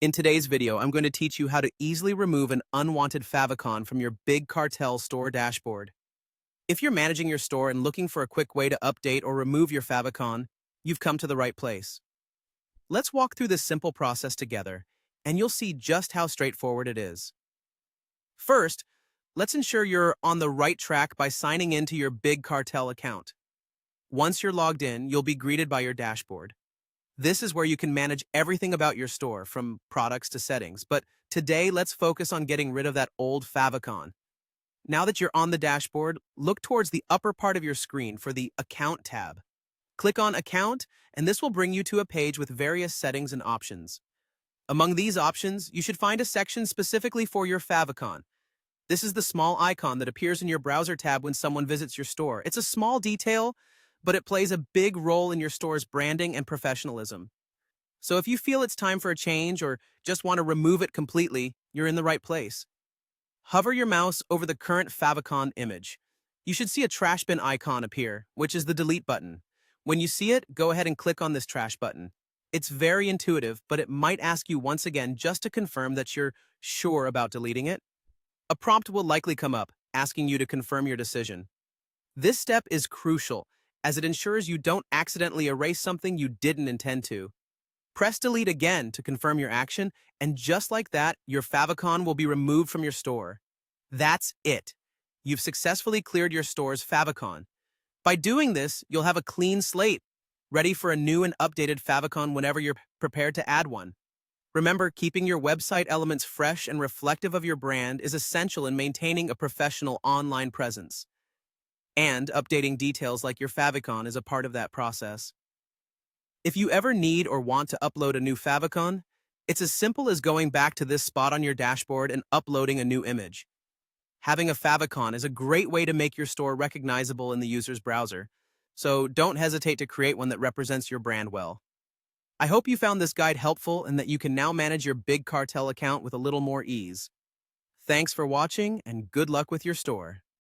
In today's video, I'm going to teach you how to easily remove an unwanted favicon from your Big Cartel store dashboard. If you're managing your store and looking for a quick way to update or remove your favicon, you've come to the right place. Let's walk through this simple process together, and you'll see just how straightforward it is. First, let's ensure you're on the right track by signing into your Big Cartel account. Once you're logged in, you'll be greeted by your dashboard. This is where you can manage everything about your store, from products to settings. But today, let's focus on getting rid of that old favicon. Now that you're on the dashboard, look towards the upper part of your screen for the Account tab. Click on Account, and this will bring you to a page with various settings and options. Among these options, you should find a section specifically for your favicon. This is the small icon that appears in your browser tab when someone visits your store. It's a small detail, but it plays a big role in your store's branding and professionalism. So if you feel it's time for a change or just want to remove it completely, you're in the right place. Hover your mouse over the current favicon image. You should see a trash bin icon appear, which is the delete button. When you see it, go ahead and click on this trash button. It's very intuitive, but it might ask you once again just to confirm that you're sure about deleting it. A prompt will likely come up, asking you to confirm your decision. This step is crucial, as it ensures you don't accidentally erase something you didn't intend to. Press delete again to confirm your action, and just like that, your favicon will be removed from your store. That's it. You've successfully cleared your store's favicon. By doing this, you'll have a clean slate, ready for a new and updated favicon whenever you're prepared to add one. Remember, keeping your website elements fresh and reflective of your brand is essential in maintaining a professional online presence. And updating details like your favicon is a part of that process. If you ever need or want to upload a new favicon, it's as simple as going back to this spot on your dashboard and uploading a new image. Having a favicon is a great way to make your store recognizable in the user's browser, so don't hesitate to create one that represents your brand well. I hope you found this guide helpful and that you can now manage your Big Cartel account with a little more ease. Thanks for watching, and good luck with your store.